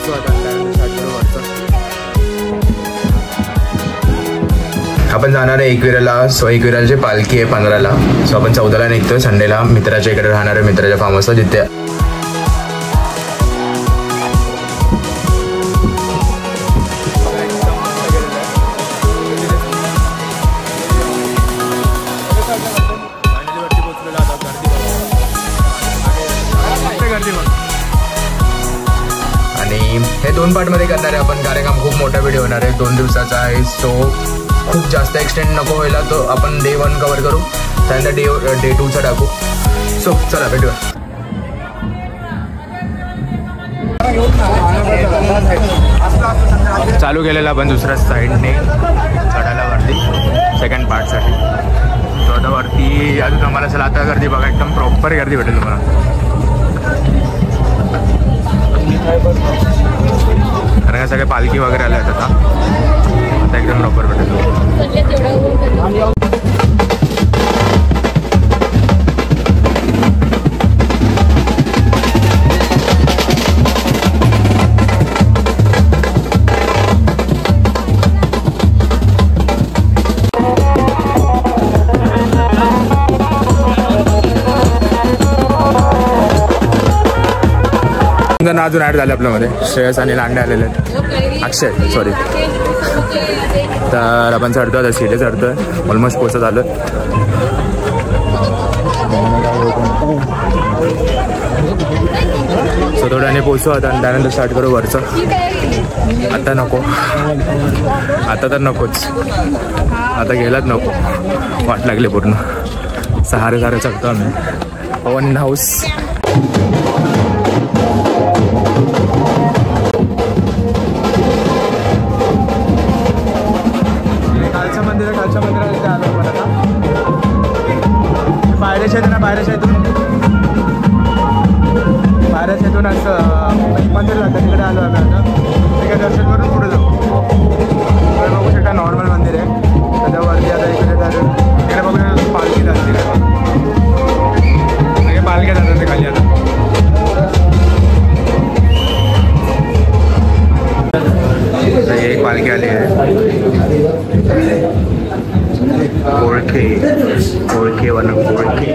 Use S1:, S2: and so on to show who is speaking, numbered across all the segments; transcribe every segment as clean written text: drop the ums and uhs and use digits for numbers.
S1: पोहोचू आता आपण जाणार आहे एकविराला. सो एकविराची पालखी आहे 15ला. सो आपण 14ला निघतोय संडेला मित्राच्या इकडे राहणार आहे, मित्राच्या फार्म हाऊसला जिथे आणि हे 2 पार्टमध्ये करणार आहे आपण. कार्यक्रम खूप मोठा व्हिडिओ होणार आहे, 2 दिवसाचा आहे. सो खूप जास्त एक्सटेंड नको व्हायला, तो आपण डे 1 कवर करू, त्यानंतर डे 2चा टाकू. सो चला भेटूया. चालू केलेला आपण दुसऱ्या साईडने चढायला वरती सेकंड पार्टसाठी. तो आता वरती अजून आम्हाला चला आता गर्दी बघा, एकदम प्रॉपर गर्दी भेटेल तुम्हाला. कारण का सगळे पालखी वगैरे आले आहेत आता एकदम प्रॉपर भेटेल. अजून ॲड झाले आपल्यामध्ये. श्रेयस आणि लांडे आलेले आहेत. अक्षय सॉरी. तर आपण चढतो आता, सीडे चढतोय, ऑलमोस्ट पोचत आलो. सो थोड्याने पोचू आता आणि त्यानंतर स्टार्ट करू वरचं. आता नको, आता तर नकोच, आता गेलाच नको, वाट लागली पूर्ण. सहारे चढतो आम्ही. पवन हाऊस कालच्या मंदिराला इथे आलो आपण आता. बाहेरच्या इथून असं मंदिर जातं, तिकडे आलो आम्ही आता. तिकडे दर्शन करून पुढे जाऊ. बघू शकता नॉर्मल मंदिर आहे. त्याच्यावरती आता इकडे तिकडे बघूया पालखी जाते, तिकडे पालख्या जातात ते खाली. आता एक पालखी आली आहे, ओळखे वन ओळखे.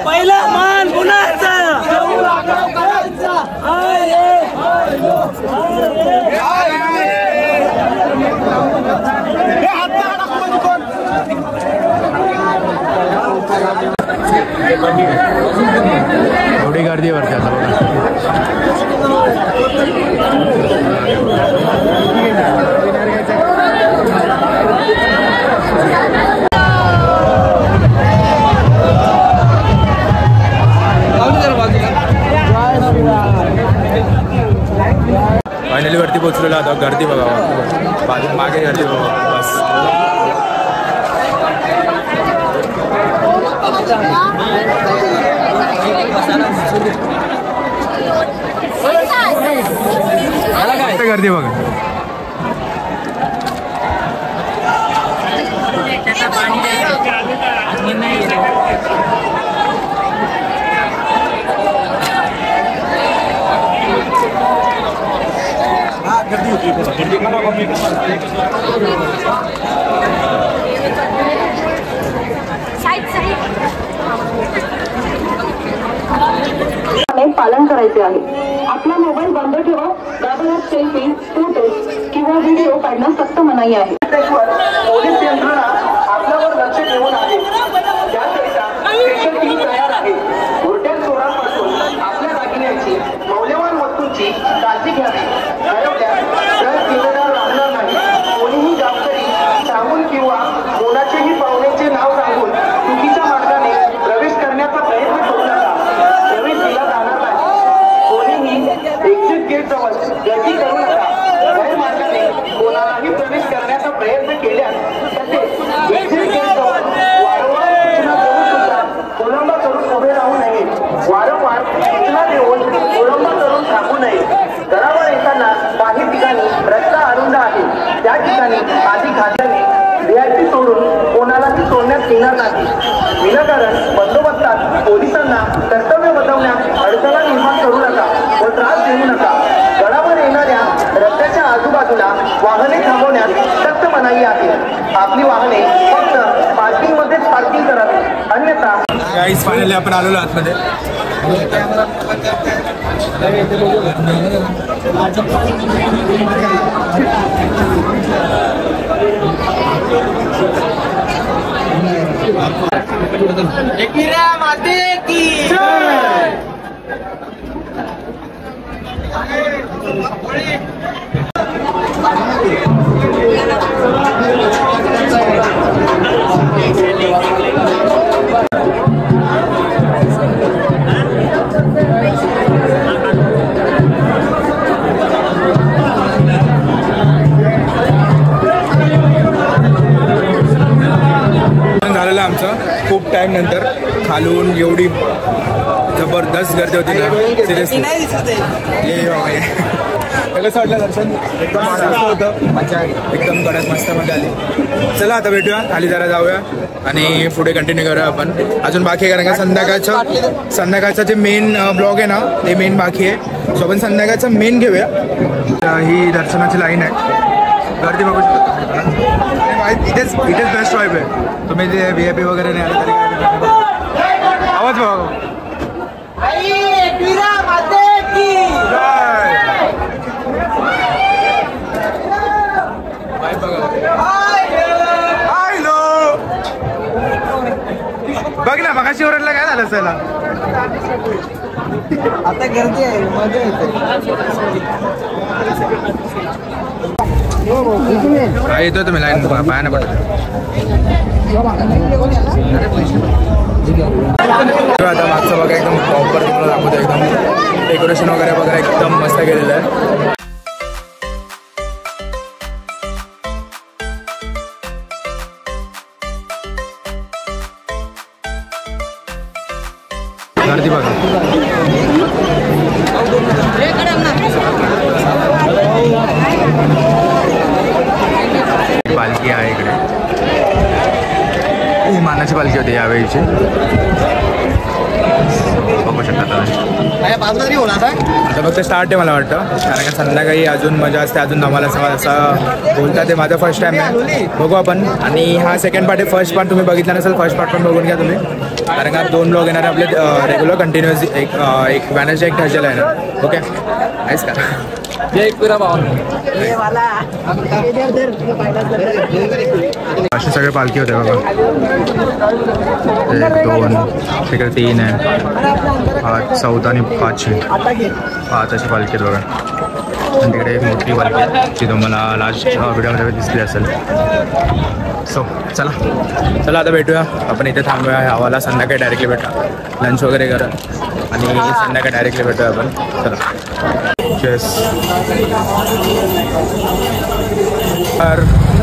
S2: पहिला मान गुणाचा.
S1: एवढी गर्दी वरती आता बघा. फायनली वरती पोहोचलेलो आता. गर्दी बघा, बाजू मागे गर्दी बघा. बस गर्दी बघा. गर्दी होती
S3: पालन करायचे आहे. आपला मोबाईल बंद ठेवा. गावात सेल्फी, फोटो किंवा व्हिडिओ काढणं सक्त मनाई आहे. पोलीस यंत्रणा आपल्यावर लक्ष ठेवून आहे. त्याकरिता स्पेशल टीम तयार आहे. उलट्या चोरांपासून आपल्या दागिन्यांची, मौल्यवान वस्तूंची काळजी घ्यावी. जर जिम्मेदार राहणार नाही. कोणीही गावकरी सांगून किंवा कोणाचेही पाहुण्याचे नाव सांगून चुकीच्या मार्गाने प्रवेश करण्याचा प्रयत्न करू नका. प्रवेश दिला जाणार नाही. कोणीही एक्झिट गेट जवळ गर्दी करू नका. गैरमार्गाने कोणालाही प्रवेश करण्याचा येणार नाही. विनाकारण बंदोबस्तात पोलिसांना कर्तव्य बजावण्यात अडथळा निर्माण करू नका व त्रास देऊ नका. गडावर येणाऱ्या रस्त्याच्या आजूबाजूला वाहने थांबवण्यास सक्त मनाई आहे. आपली वाहने फक्त पार्किंग मध्येच पार्किंग करावी, अन्यथा.
S1: गाईस फायनली आपण आलेलो आतमध्ये. झालेलं आमचं खूप टाइम नंतर. खालून एवढी जबरदस्त गर्दी होती ना, सिरियसली. कसं वाटलं दर्शन? एकदम मस्त होतं, मजा एकदम कडक मस्त मजा आली. चला आता भेटूया, खाली जरा जाऊया आणि पुढे कंटिन्यू करूया आपण. अजून बाकी आहे कारण का संध्याकाळचं जे मेन ब्लॉग आहे ना ते मेन बाकी आहे. सो आपण संध्याकाळचं मेन घेऊया. ही दर्शनाची लाईन आहे, गर्दी बघू शकता. इथेच बेस्ट वाईब आहे. तुम्ही जे VIP वगैरे नाही आले तरी आवाज बघा. बघ ना मगाशी ओरडला काय झालं असेल.
S2: आता गर्दी आहे, मजा येते.
S1: येतो तुम्ही लाईन पायानं पडतो. आता मागचं बघा एकदम प्रॉपर तुम्हाला दाखवतो. एकदम डेकोरेशन वगैरे वगैरे एकदम मस्त केलेलं आहे. गर्दी बघा. पालखी आहे इकडे. ही मानाची पालखी होती यावेळीची, बघू शकता. आता फक्त स्टार्ट आहे मला वाटतं, कारण का संध्याकाळी अजून मजा असते, अजून धमाल असं बोलतात. ते माझा फर्स्ट टाइम आहे, बघू आपण. आणि हा सेकंड पार्ट आहे. फर्स्ट पार्ट तुम्ही बघितला नसेल, फर्स्ट पार्ट पण बघून घ्या तुम्ही, कारण का 2 ब्लॉग येणार आपले रेग्युलर कंटिन्युअस. एक वेनसडे एक थर्सडेला येणार. ओके आहेस का? असे सगळे पालखी होते बघा. 1 2 तिकडे 3 आहे, 5 4 आणि 5 अशी पालखी आहेत बघा. आणि तिकडे एक मोठी पालखी आहे जी तुम्हाला लास्ट व्हिडिओमध्ये दिसली असेल. सो चला आता भेटूया आपण. इथे थांबूया हवाला. संध्याकाळी डायरेक्टली भेटूया, लंच वगैरे करा आणि संध्याकाळी डायरेक्टली भेटूया आपण. तर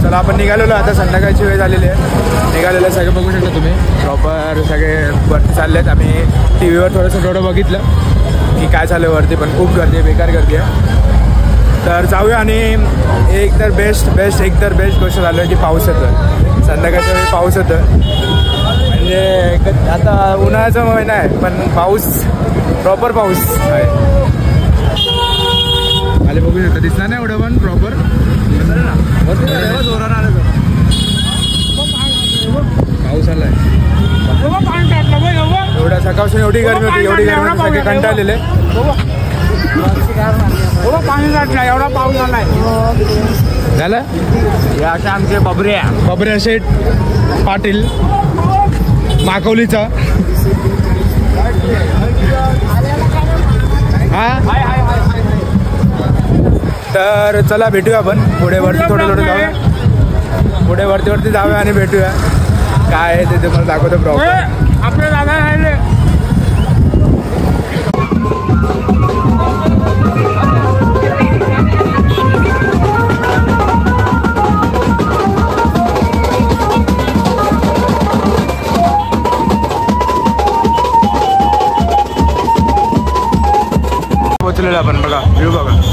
S1: चला आपण निघालेलो. आता संध्याकाळची वेळ झालेली आहे. निघालेलं सगळे बघू शकता तुम्ही. प्रॉपर सगळे वरती चालले आहेत. आम्ही TV वर थोडं बघितलं की काय चाललं वरती, पण खूप गर्दी आहे, बेकार गर्दी आहे. तर जाऊया. आणि एक तर बेस्ट गोष्ट झालं की पाऊस येतो. संध्याकाळच्या वेळी पाऊस येतो. म्हणजे आता उन्हाळ्याचा महिना आहे पण पाऊस, प्रॉपर पाऊस आहे. आले बघू शकता, दिसणार नाही एवढं पण प्रॉपर. पाऊस आलाय. एवढ्या सकाळपासून एवढी गर्मी होती, सगळे कंटाळलेले. पाणी साठला, एवढा पाऊस आलाय. झालं हे असे आमचे बबऱ्या शेठ पाटील माकवलीचा. तर चला भेटूया आपण पुढे वरती. थोडं जाऊया पुढे वरती जाऊया आणि भेटूया काय आहे ते तुम्हाला दाखवतो. प्रॉब्लेम आपले दादा राहिले. पोचलेलो आपण. बघा व्ह्यू बघा.